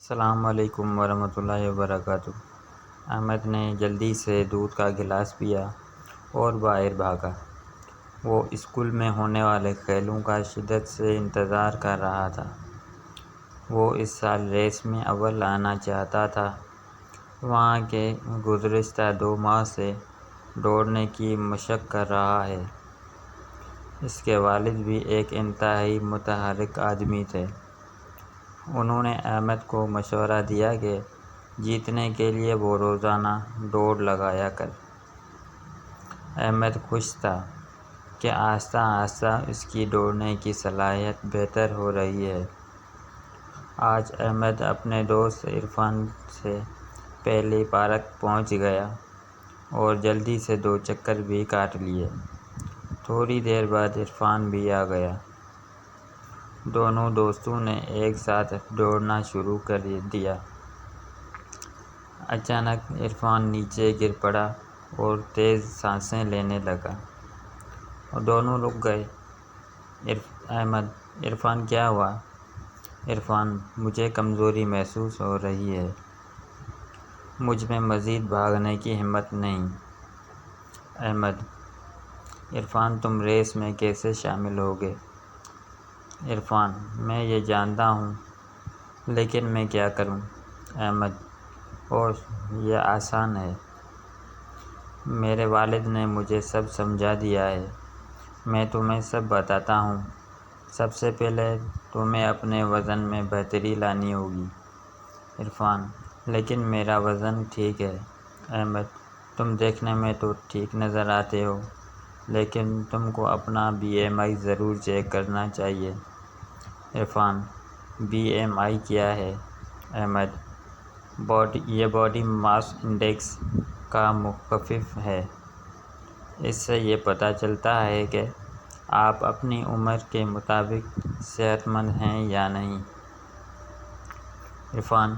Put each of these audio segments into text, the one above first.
السلام علیکم ورحمۃ اللہ وبرکاتہ۔ احمد نے جلدی سے دودھ کا گلاس پیا اور باہر بھاگا۔ وہ اسکول میں ہونے والے کھیلوں کا شدت سے انتظار کر رہا تھا۔ وہ اس سال ریس میں اول آنا چاہتا تھا۔ وہاں کے گزشتہ 2 ماہ سے دوڑنے کی مشق کر رہا ہے۔ اس کے والد بھی ایک انتہائی متحرک آدمی تھے۔ انہوں نے احمد کو مشورہ دیا کہ جیتنے کے لیے وہ روزانہ دوڑ لگایا کرے۔ احمد خوش تھا کہ آہستہ آہستہ اس کی دوڑنے کی صلاحیت بہتر ہو رہی ہے۔ آج احمد اپنے دوست عرفان سے پہلے پارک پہنچ گیا اور جلدی سے 2 چکر بھی کاٹ لیے۔ تھوڑی دیر بعد عرفان بھی آ گیا۔ دونوں دوستوں نے ایک ساتھ دوڑنا شروع کر دیا۔ اچانک عرفان نیچے گر پڑا اور تیز سانسیں لینے لگا۔ دونوں رک گئے۔ احمد: عرفان کیا ہوا؟ عرفان: مجھے کمزوری محسوس ہو رہی ہے۔ مجھ میں مزید بھاگنے کی ہمت نہیں۔ احمد: عرفان تم ریس میں کیسے شامل ہوگے؟ عرفان: میں یہ جانتا ہوں، لیکن میں کیا کروں؟ احمد: اوہ، یہ آسان ہے۔ میرے والد نے مجھے سب سمجھا دیا ہے۔ میں تمہیں سب بتاتا ہوں۔ سب سے پہلے تمہیں اپنے وزن میں بہتری لانی ہوگی۔ عرفان: لیکن میرا وزن ٹھیک ہے۔ احمد: تم دیکھنے میں تو ٹھیک نظر آتے ہو، لیکن تم کو اپنا BMI ضرور چیک کرنا چاہیے۔ عرفان: BMI کیا ہے؟ احمد: یہ باڈی ماس انڈیکس کا مخفف ہے۔ اس سے یہ پتہ چلتا ہے کہ آپ اپنی عمر کے مطابق صحت مند ہیں یا نہیں۔ عرفان: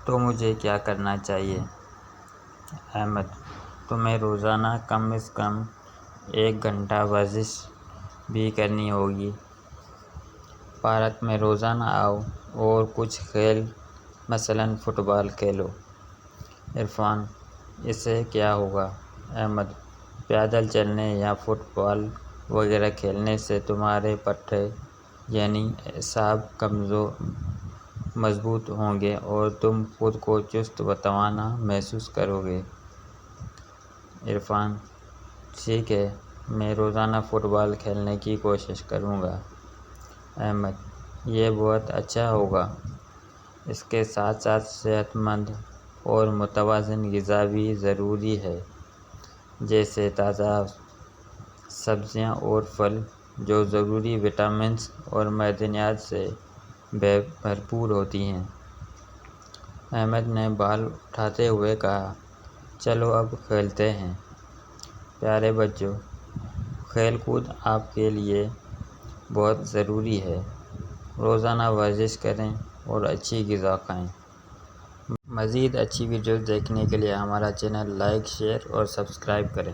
تو مجھے کیا کرنا چاہیے؟ احمد: تمہیں روزانہ کم از کم 1 گھنٹہ ورزش بھی کرنی ہوگی۔ پارک میں روزانہ آؤ اور کچھ کھیل مثلاً فٹ بال کھیلو۔ عرفان: اس سے کیا ہوگا؟ احمد: پیدل چلنے یا فٹ بال وغیرہ کھیلنے سے تمہارے پٹھے یعنی اعصاب مضبوط ہوں گے اور تم خود کو چست و توانا محسوس کرو گے۔ عرفان: ٹھیک ہے، میں روزانہ فٹ بال کھیلنے کی کوشش کروں گا۔ احمد: یہ بہت اچھا ہوگا۔ اس کے ساتھ ساتھ صحت مند اور متوازن غذا بھی ضروری ہے، جیسے تازہ سبزیاں اور پھل جو ضروری وٹامنز اور معدنیات سے بھرپور ہوتی ہیں۔ احمد نے بال اٹھاتے ہوئے کہا: چلو اب کھیلتے ہیں۔ پیارے بچوں، کھیل کود آپ کے لیے بہت ضروری ہے۔ روزانہ ورزش کریں اور اچھی غذا کھائیں۔ مزید اچھی ویڈیوز دیکھنے کے لیے ہمارا چینل لائک، شیئر اور سبسکرائب کریں۔